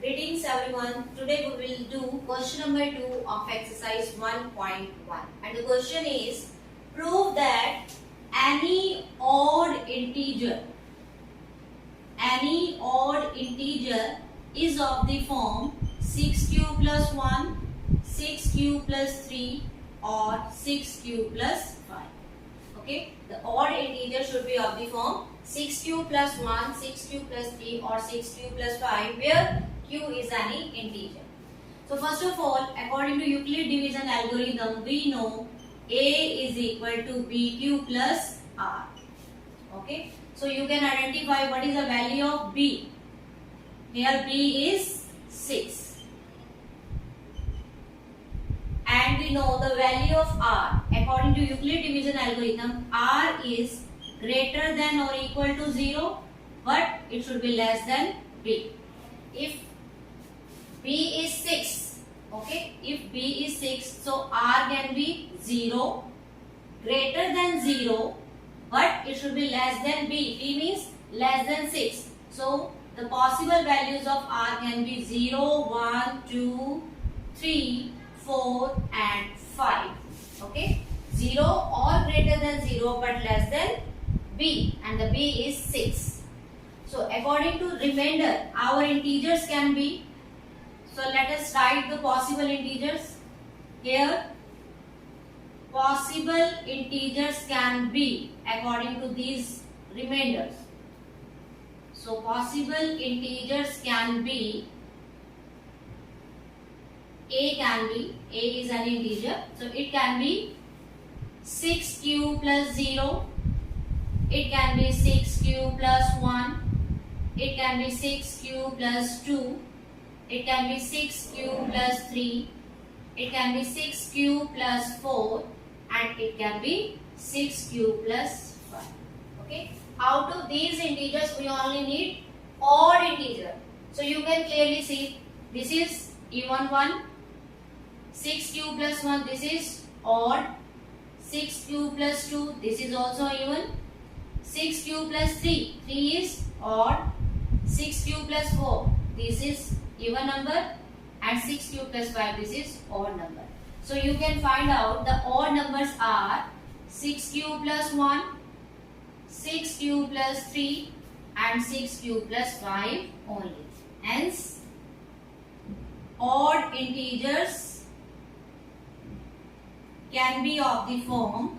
Greetings everyone. Today we will do question number 2 of exercise 1.1 and the question is prove that any odd integer is of the form 6q plus 1, 6q plus 3 or 6q plus 5. Okay, the odd integer should be of the form 6q plus 1, 6q plus 3 or 6q plus 5 where q is any integer. So first of all, according to Euclid division algorithm, we know a is equal to bq plus r. Okay, so you can identify what is the value of b. Here b is 6. And we know the value of r. According to Euclid division algorithm, r is greater than or equal to 0, but it should be less than b. If b is 6, okay, if b is 6, so r can be 0, greater than 0, but it should be less than b. b means less than 6. So the possible values of r can be 0, 1, 2, 3, 4 and 5. Okay, 0 or greater than 0 but less than b, and the b is 6. So according to remainder, our integers can be, so let us write the possible integers. Here possible integers can be according to these remainders. So possible integers can be, a is an integer, so it can be 6q plus 0, it can be 6q plus 1, it can be 6q plus 2, it can be 6q plus 3, it can be 6q plus 4 and it can be 6q plus 5. Okay, out of these integers we only need odd integer. So you can clearly see this is even one, 6q plus 1 this is odd, 6q plus 2 this is also even, 6q plus 3 is odd, 6q plus 4 this is even number and 6q plus 5 this is odd number. So you can find out the odd numbers are 6q plus 1, 6q plus 3 and 6q plus 5 only. Hence odd integers can be of the form,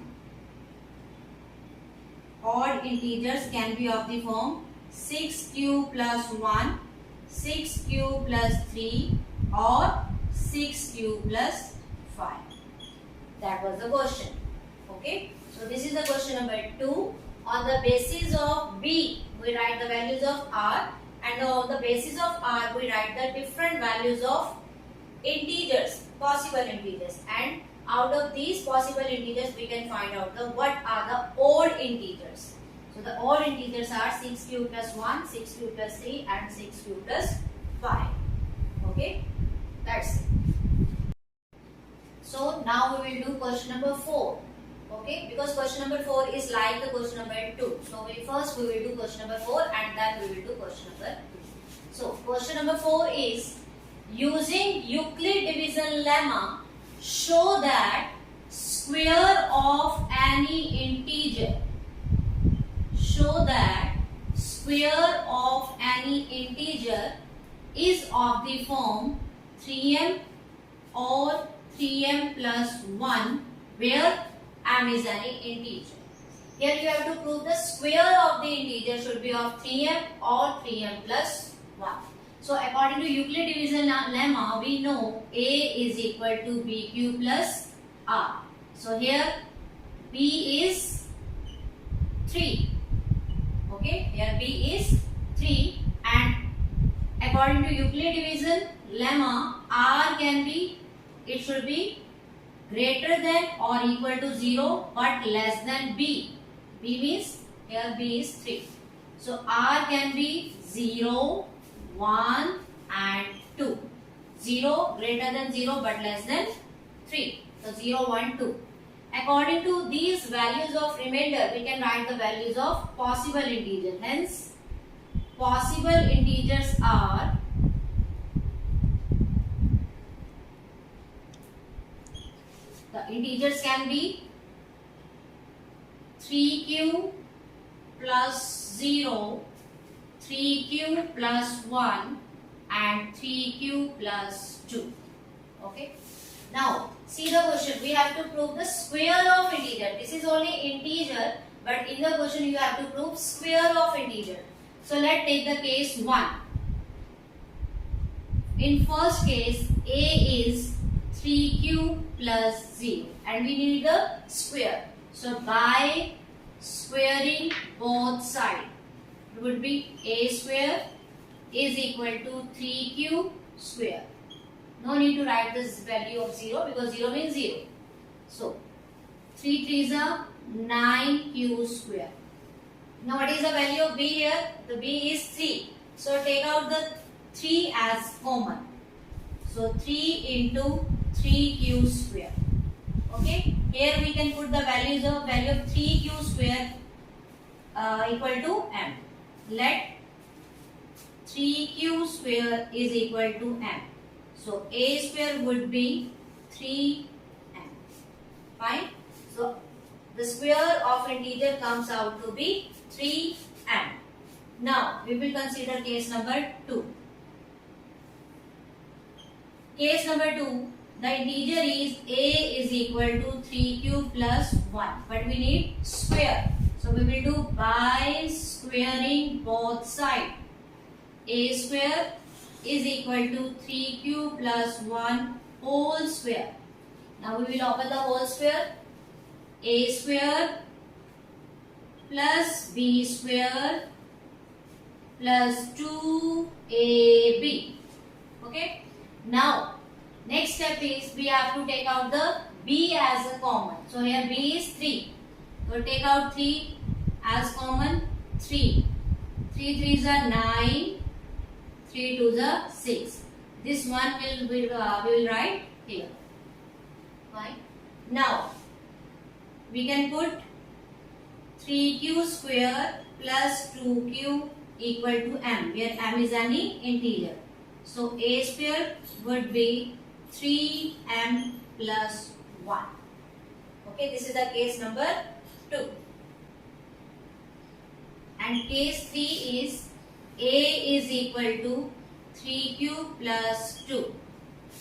6q plus 1, 6q plus 3 or 6q plus 5. That was the question. Okay, so this is the question number 2. On the basis of b we write the values of r, and on the basis of r we write the different values of integers, possible integers, and out of these possible integers we can find out the what are the odd integers. So the odd integers are 6q plus 1, 6q plus 3 and 6q plus 5. Okay, that's it. So now we will do question number 4. Okay, because question number 4 is like the question number 2. So first we will do question number 4 and then we will do question number 2. So question number 4 is using Euclid division lemma, show that square of any integer, is of the form 3m or 3m plus 1 where m is any integer. Here you have to prove the square of the integer should be of 3m or 3m plus 1. So according to Euclid division lemma, we know a is equal to bq plus r. So here b is 3. Okay, here b is 3 and according to Euclid division lemma, r can be, it should be greater than or equal to 0 but less than b. b means here b is 3. So r can be 0, 1 and 2. 0 greater than 0 but less than 3. So 0, 1, 2. According to these values of remainder, we can write the values of possible integer. Hence, possible integers are integers can be 3q plus 0, 3q plus 1 and 3q plus 2. Okay. Now see the question. We have to prove the square of integer. This is only integer, but in the question you have to prove square of integer. So let's take the case 1. In first case, a is 3q plus 0 and we need the square. So by squaring both sides, it would be a square is equal to 3q square. No need to write this value of 0 because 0 means 0. So 3 3s are 9q square. Now what is the value of b here? The b is 3. So take out the 3 as common. So 3 into 3q square. Okay. Here we can put the value of 3q square equal to m. Let 3q square is equal to m. So a square would be 3m. Fine. So the square of integer comes out to be 3m. Now we will consider case number 2. Case number 2, the integer is a is equal to 3q plus 1, but we need square. So we will do by squaring both sides. A square is equal to 3q plus 1 whole square. Now we will open the whole square. A square plus b square plus 2ab. Okay. Now next step is we have to take out the b as a common. So here b is 3. So take out 3 as common. 3. 3 3s are 9. 3 2s are 6. This one we will write here. Fine. Now we can put 3q square plus 2q equal to m, where m is any integer. So a square would be 3m plus 1. Okay, this is the case number 2. And case 3 is a is equal to 3q plus 2.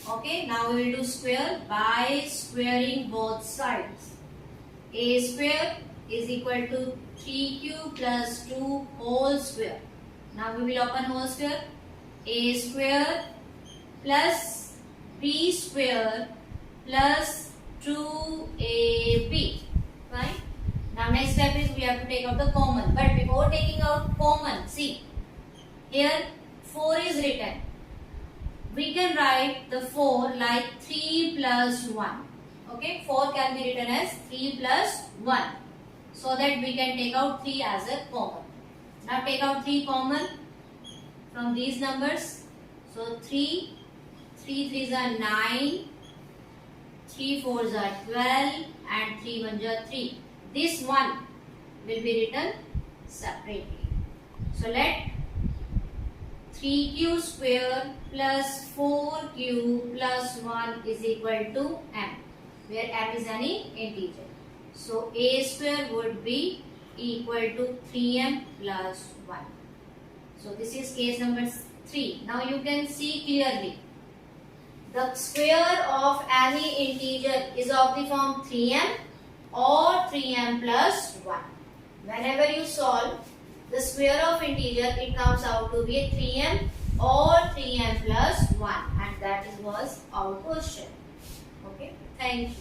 Okay, now we will do square by squaring both sides. A square is equal to 3q plus 2 whole square. Now we will open whole square. A square plus b square plus 2ab. Fine. Now next step is we have to take out the common. But before taking out common, see here 4 is written. We can write the 4 like 3 plus 1. Okay, 4 can be written as 3 plus 1. So that we can take out 3 as a common. Now take out 3 common from these numbers. So 3 3s are 9, 3 4s are 12 and 3 1s are 3. This one will be written separately. So let 3q square plus 4q plus 1 is equal to m, where m is any integer. So a square would be equal to 3m plus 1. So this is case number 3. Now you can see clearly. The square of any integer is of the form 3m or 3m plus 1. Whenever you solve the square of integer, it comes out to be 3m or 3m plus 1, and that was our question. Okay, thank you.